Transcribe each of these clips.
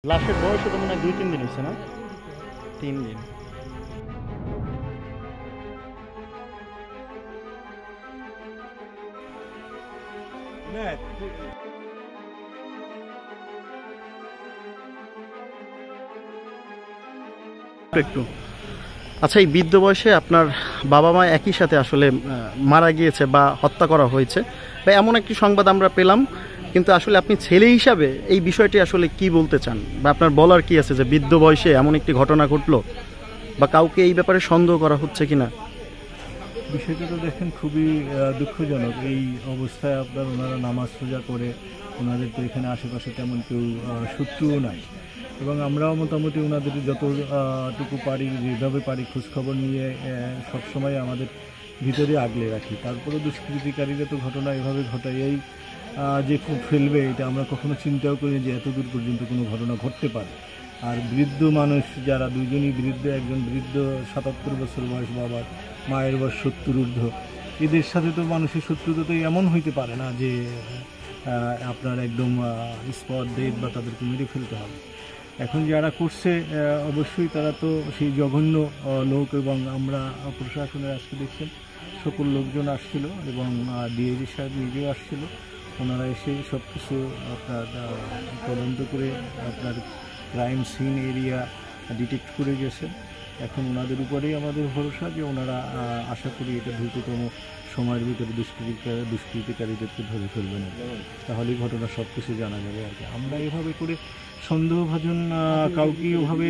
লাশের বয়স তো মনে হয় 2-3 দিন হয়েছে না? 3 দিন। একটু আচ্ছা, এই বৃদ্ধ বয়সে আপনার বাবা মা একই সাথে আসলে মারা গিয়েছে বা হত্যা করা হয়েছে, বা এমন একটি সংবাদ আমরা পেলাম, কিন্তু আসলে আপনি ছেলে হিসাবে এই বিষয়টি আসলে কি বলতে চান, বা আপনার বলার কি আছে যে বৃদ্ধ বয়সে এমন একটি ঘটনা ঘটলো, বা কাউকে এই ব্যাপারে সন্দেহ করা হচ্ছে কিনা? বিষয়টা তো দেখেন খুবই দুঃখজনক। এই অবস্থায় আপনার ওনারা নামাজ রোজা করে, ওনাদের তো এখানে আশেপাশে তেমন কেউ শত্রুও নাই, এবং আমরাও মোটামুটি ওনাদের যতটুকু পারি, যেভাবে পারি খোঁজখবর নিয়ে সবসময় আমাদের ভিতরে আগলে রাখি। তারপরেও দুষ্কৃতিকারীরা তো ঘটনা এভাবে ঘটাইয়াই যে খুব ফেলবে, এটা আমরা কখনো চিন্তাও করিনি যে এতদূর পর্যন্ত কোনো ঘটনা ঘটতে পারে। আর বৃদ্ধ মানুষ যারা, দুইজনই বৃদ্ধ, একজন বৃদ্ধ 77 বছর বয়স, বাবার, মায়ের বয়স 70 ঊর্ধ্ব, এদের সাথে তো মানুষের শত্রুতা তো এমন হইতে পারে না যে আপনার একদম স্পট ডেট বা তাদেরকে মেরে ফেলতে হবে। এখন যারা করছে অবশ্যই তারা তো সেই জঘন্য লোক, এবং আমরা প্রশাসনের আজকে দেখছেন সকল লোকজন আসছিল, এবং ডিআইজি সাহেব নিজেও আসছিল। ওনারা এসে সব কিছু আপনার তদন্ত করে আপনার ক্রাইম সিন এরিয়া ডিটেক্ট করে গেছেন। এখন ওনাদের উপরেই আমাদের ভরসা যে ওনারা আশা করি এটা দ্রুততম সময়ের ভিতরে দুষ্কৃতিকারীদেরকে ধরে ফেলবেন, তাহলেই ঘটনা সব কিছু জানা যাবে আর কি। আমরা এভাবে করে সন্দেহভাজন কাউকে ওভাবে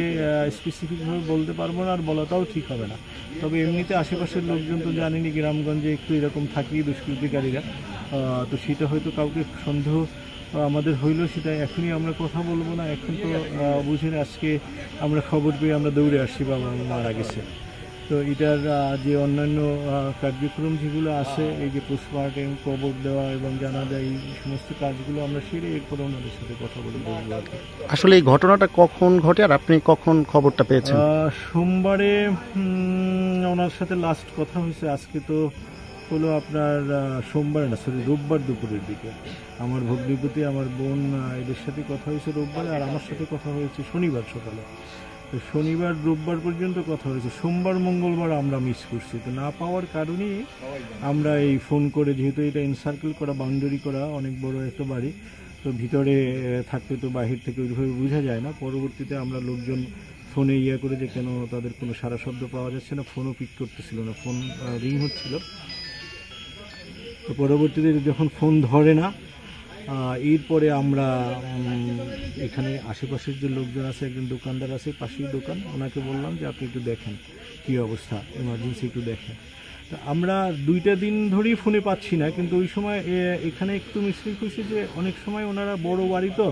স্পেসিফিকভাবে বলতে পারবো না, আর বলাটাও ঠিক হবে না। তবে এমনিতে আশেপাশের লোকজন তো জানেনি, গ্রামগঞ্জে একটু এরকম থাকি দুষ্কৃতিকারীরা, তো সেটা হয়তো কাউকে সন্দেহ আমাদের হইল, সেটা এখনই আমরা কথা বলবো না। এখন তো বুঝেন, আজকে আমরা খবর পেয়ে আমরা দৌড়ে আসছি বাবা মারা গেছে। তো এটার যে অন্যান্য কার্যক্রম যেগুলো আছে, এই যে পোস্টমর্টেম, কবর দেওয়া এবং জানা যায়, এই সমস্ত কাজগুলো আমরা সেরে এরপরে ওনাদের সাথে কথা বলে বলবো আর কি। আসলে এই ঘটনাটা কখন ঘটে আর আপনি কখন খবরটা পেয়েছেন? সোমবারে ওনার সাথে লাস্ট কথা হয়েছে। আজকে তো হলো আপনার সোমবারে না, সরি, রোববার দুপুরের দিকে আমার ভগ্নিপতি, আমার বোন, এদের সাথে কথা হয়েছে রোববারে, আর আমার সাথে কথা হয়েছে শনিবার সকালে। তো শনিবার রোববার পর্যন্ত কথা হয়েছে, সোমবার মঙ্গলবার আমরা মিস করছি। তো না পাওয়ার কারণেই আমরা এই ফোন করে, যেহেতু এটা এনসার্কেল করা, বাউন্ডারি করা, অনেক বড় একটা বাড়ি, তো ভিতরে থাকতে তো বাহির থেকে ওইভাবে বোঝা যায় না। পরবর্তীতে আমরা লোকজন ফোনে করে যে কেন তাদের কোনো সারা শব্দ পাওয়া যাচ্ছে না, ফোনও পিক করতেছিল না, ফোন রিং হচ্ছিল। তো পরবর্তীতে যখন ফোন ধরে না, এরপরে আমরা এখানে আশেপাশের যে লোকজন আছে, একজন দোকানদার আছে, পাশেই দোকান, ওনাকে বললাম যে আপনি একটু দেখেন কী অবস্থা, এমার্জেন্সি একটু দেখেন। তা আমরা 2টা দিন ধরেই ফোনে পাচ্ছি না, কিন্তু ওই সময় এখানে একটু মিস্টেক হয়েছে যে অনেক সময় ওনারা বড় বাড়ি তো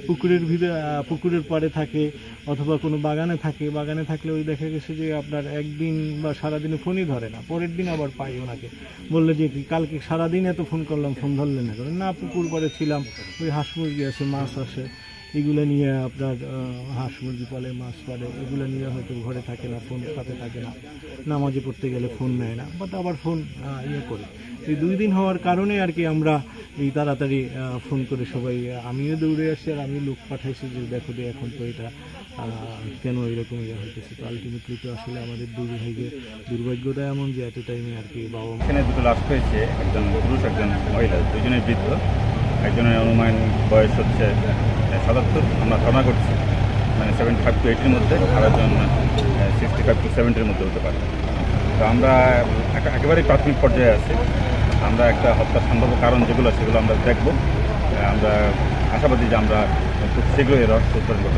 পুকুরের ভিতরে, পুকুরের পাড়ে থাকে অথবা কোনো বাগানে থাকে, বাগানে থাকলে ওই দেখা গেছে যে আপনার একদিন বা সারাদিনে ফোনই ধরে না, পরের দিন আবার পাই ওনাকে, বললে যে কি কালকে সারাদিন এত ফোন করলাম, ফোন ধরলেন না, না পুকুর পাড়ে ছিলাম, ওই হাঁস মুরগি আছে, মাছ আসে, এগুলো নিয়ে আপনার হাঁস মুরগি পালে, মাছ পালে, এগুলো নিয়ে হয়তো ঘরে থাকে না, ফোন সাথে থাকে না, নামাজে পড়তে গেলে ফোন নেয় না, বাট আবার ফোন করে। এই 2 দিন হওয়ার কারণে আর কি আমরা এই তাড়াতাড়ি ফোন করে সবাই, আমিও দৌড়ে আসছি, আর আমি লোক পাঠাইছি যে দেখো যে এখন তো এটা কেন এরকম হইতেছে। তো আলটিমেটলি তো আসলে আমাদের দুর্ভাগ্যটা এমন যে এত টাইমে আর কি বাবা। এখানে দুটো লাশ হয়েছে, একজন পুরুষ, একজন মহিলা, দুজনেই বৃদ্ধ। একজনের অনুমান বয়স হচ্ছে 77, আমরা ধারণা করছি মানে 75 to 80-র মধ্যে, আর একজন 65 to 70-র মধ্যে হতে পারে। তো আমরা একেবারেই প্রাথমিক পর্যায়ে আছি। আমরা একটা হত্যার সম্ভাব্য কারণ যেগুলো, সেগুলো আমরা দেখব। আমরা আশাবাদী যে আমরা খুব শীঘ্রই এর রহস্য উদ্ঘাটন করতে